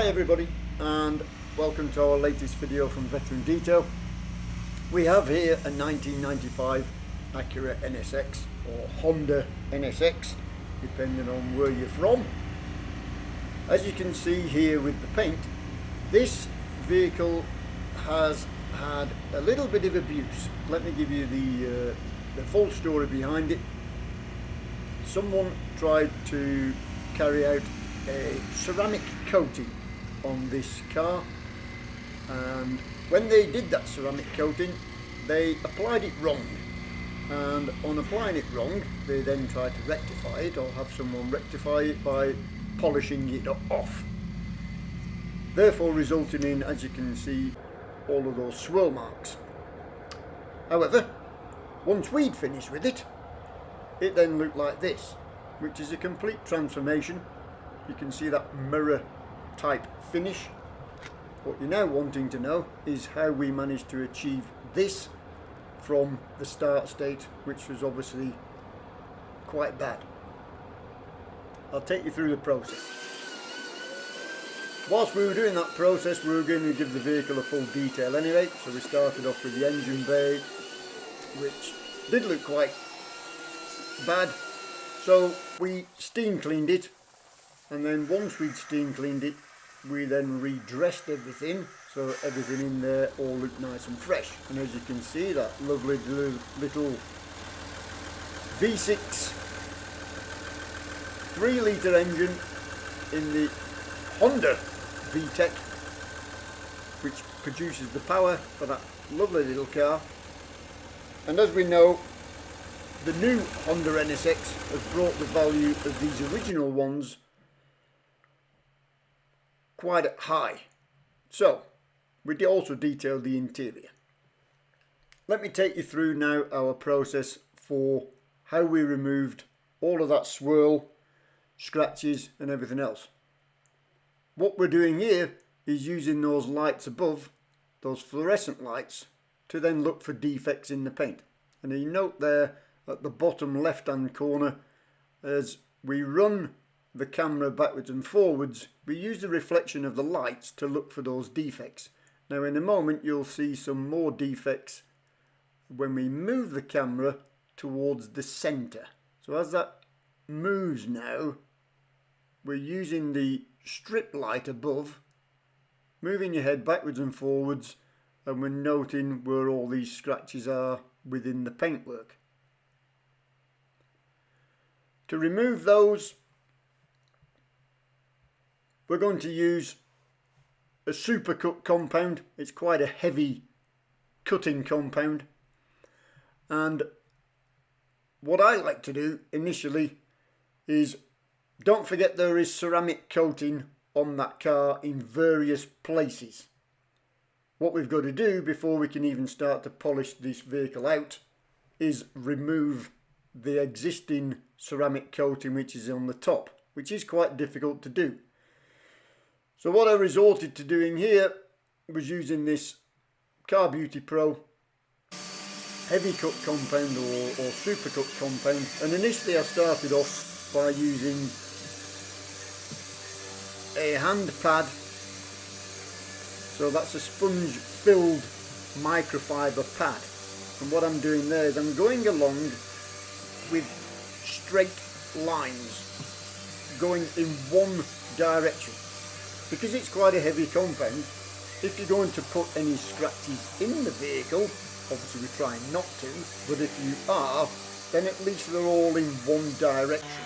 Hi everybody, and welcome to our latest video from Veteran Detail. We have here a 1995 Acura NSX or Honda NSX, depending on where you're from. As you can see here with the paint, this vehicle has had a little bit of abuse. Let me give you the full story behind it. Someone tried to carry out a ceramic coating on this car, and when they did that ceramic coating they applied it wrong, and on applying it wrong they then tried to rectify it or have someone rectify it by polishing it off, therefore resulting in, as you can see, all of those swirl marks. However, once we'd finished with it, it then looked like this, which is a complete transformation. You can see that mirror type finish. What you're now wanting to know is how we managed to achieve this from the start state, which was obviously quite bad. I'll take you through the process. Whilst we were doing that process, we were going to give the vehicle a full detail anyway, so we started off with the engine bay, which did look quite bad, so we steam cleaned it. And then once we'd steam cleaned it, we then redressed everything, so everything in there all looked nice and fresh. And as you can see, that lovely little V6 3-litre engine in the Honda VTEC, which produces the power for that lovely little car. And as we know, the new Honda NSX has brought the value of these original ones quite high. So we also detailed the interior. Let me take you through now our process for how we removed all of that swirl, scratches and everything else. What we're doing here is using those lights above, those fluorescent lights, to then look for defects in the paint. And you note there at the bottom left hand corner, as we run the camera backwards and forwards, we use the reflection of the lights to look for those defects. Now in a moment you'll see some more defects when we move the camera towards the center. So as that moves now, we're using the strip light above, moving your head backwards and forwards, and we're noting where all these scratches are within the paintwork. To remove those, we're going to use a super cut compound. It's quite a heavy cutting compound, and what I like to do initially is, don't forget there is ceramic coating on that car in various places. What we've got to do before we can even start to polish this vehicle out is remove the existing ceramic coating which is on the top, which is quite difficult to do. So what I resorted to doing here was using this Car Beauty Pro heavy cut compound or super cut compound, and initially I started off by using a hand pad. So that's a sponge filled microfiber pad, and what I'm doing there is I'm going along with straight lines going in one direction. Because it's quite a heavy compound, if you're going to put any scratches in the vehicle, obviously we're trying not to, but if you are, then at least they're all in one direction.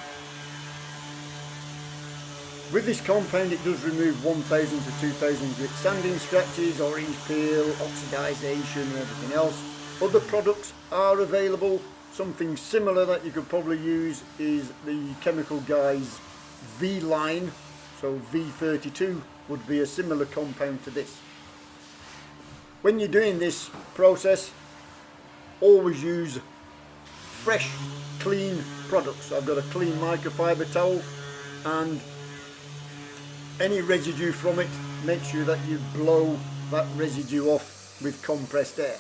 With this compound it does remove 1,000 to 2,000 grit sanding scratches, orange peel, oxidization and everything else. Other products are available. Something similar that you could probably use is the Chemical Guys V-line. So V32 would be a similar compound to this. When you're doing this process, always use fresh, clean products. I've got a clean microfiber towel, and any residue from it, make sure that you blow that residue off with compressed air.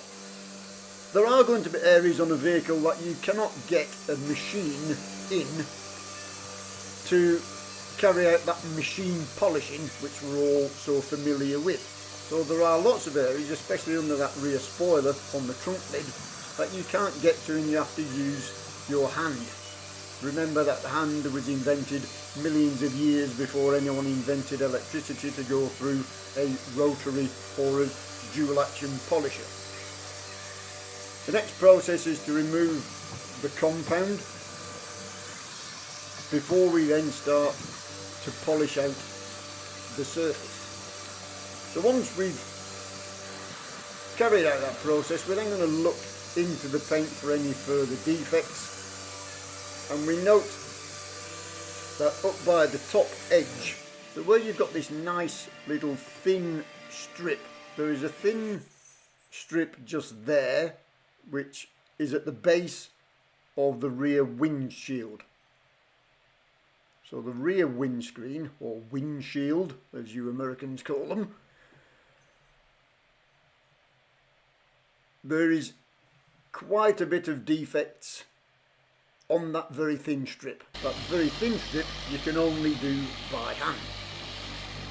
There are going to be areas on a vehicle that you cannot get a machine in to carry out that machine polishing which we're all so familiar with. So there are lots of areas, especially under that rear spoiler on the trunk lid, that you can't get to and you have to use your hand. Remember that the hand was invented millions of years before anyone invented electricity to go through a rotary or a dual action polisher. The next process is to remove the compound before we then start to polish out the surface. So once we've carried out that process, we're then going to look into the paint for any further defects, and we note that up by the top edge, so where you've got this nice little thin strip, there is a thin strip just there which is at the base of the rear windshield. So the rear windscreen, or windshield as you Americans call them, there is quite a bit of defects on that very thin strip. That very thin strip you can only do by hand.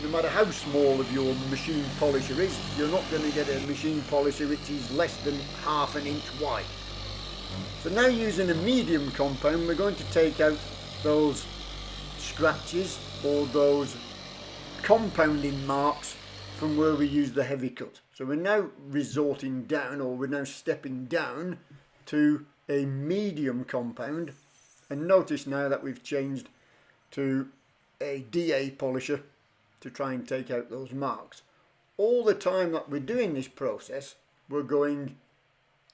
No matter how small of your machine polisher is, you're not going to get a machine polisher which is less than ½ an inch wide. So now, using a medium compound, we're going to take out those scratches or those compounding marks from where we use the heavy cut. So we're now resorting down, or we're now stepping down to a medium compound, and notice now that we've changed to a DA polisher to try and take out those marks. All the time that we're doing this process, we're going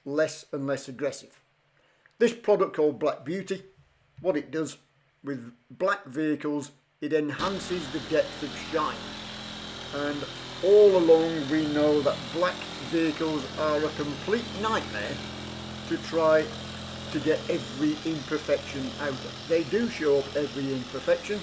less and less aggressive. This product called Black Beauty, what it does with black vehicles, it enhances the depth of shine. And all along we know that black vehicles are a complete nightmare to try to get every imperfection out of. They do show up every imperfection,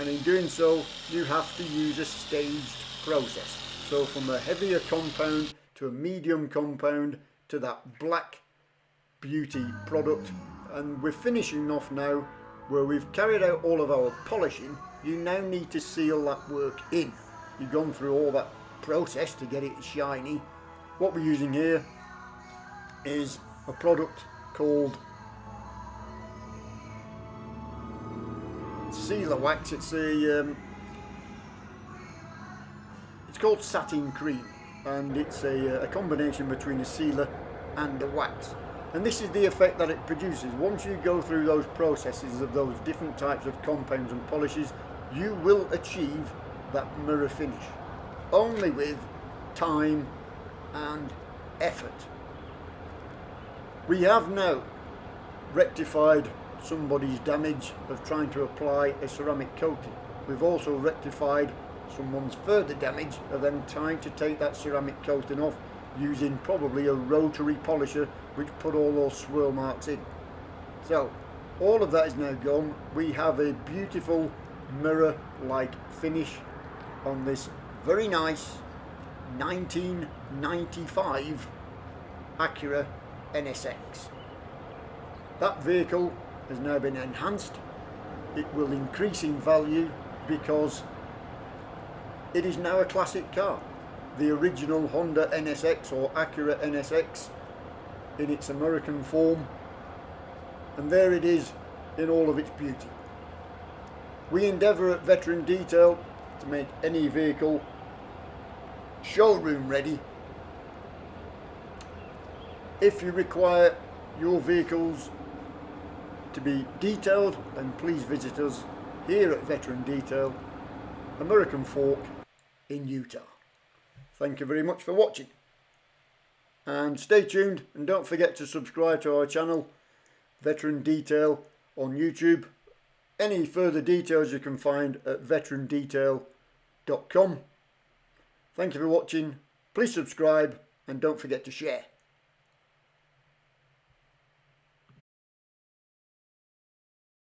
and in doing so you have to use a staged process. So from a heavier compound to a medium compound to that Black Beauty product, and we're finishing off now where we've carried out all of our polishing. You now need to seal that work in. You've gone through all that process to get it shiny. What we're using here is a product called Sealer Wax. It's called Satin Cream, and it's a combination between a sealer and a wax. And this is the effect that it produces. Once you go through those processes of those different types of compounds and polishes, you will achieve that mirror finish only with time and effort. We have now rectified somebody's damage of trying to apply a ceramic coating. We've also rectified someone's further damage of them trying to take that ceramic coating off using probably a rotary polisher which put all those swirl marks in. So all of that is now gone. We have a beautiful mirror-like finish on this very nice 1995 Acura NSX. That vehicle has now been enhanced. It will increase in value because it is now a classic car. The original Honda NSX, or Acura NSX, in its American form, and there it is in all of its beauty. We endeavour at Veteran Detail to make any vehicle showroom ready. If you require your vehicles to be detailed, then please visit us here at Veteran Detail, American Fork in Utah. Thank you very much for watching, and stay tuned, and don't forget to subscribe to our channel Veteran Detail on YouTube. Any further details you can find at veterandetail.com. Thank you for watching. Please subscribe and don't forget to share.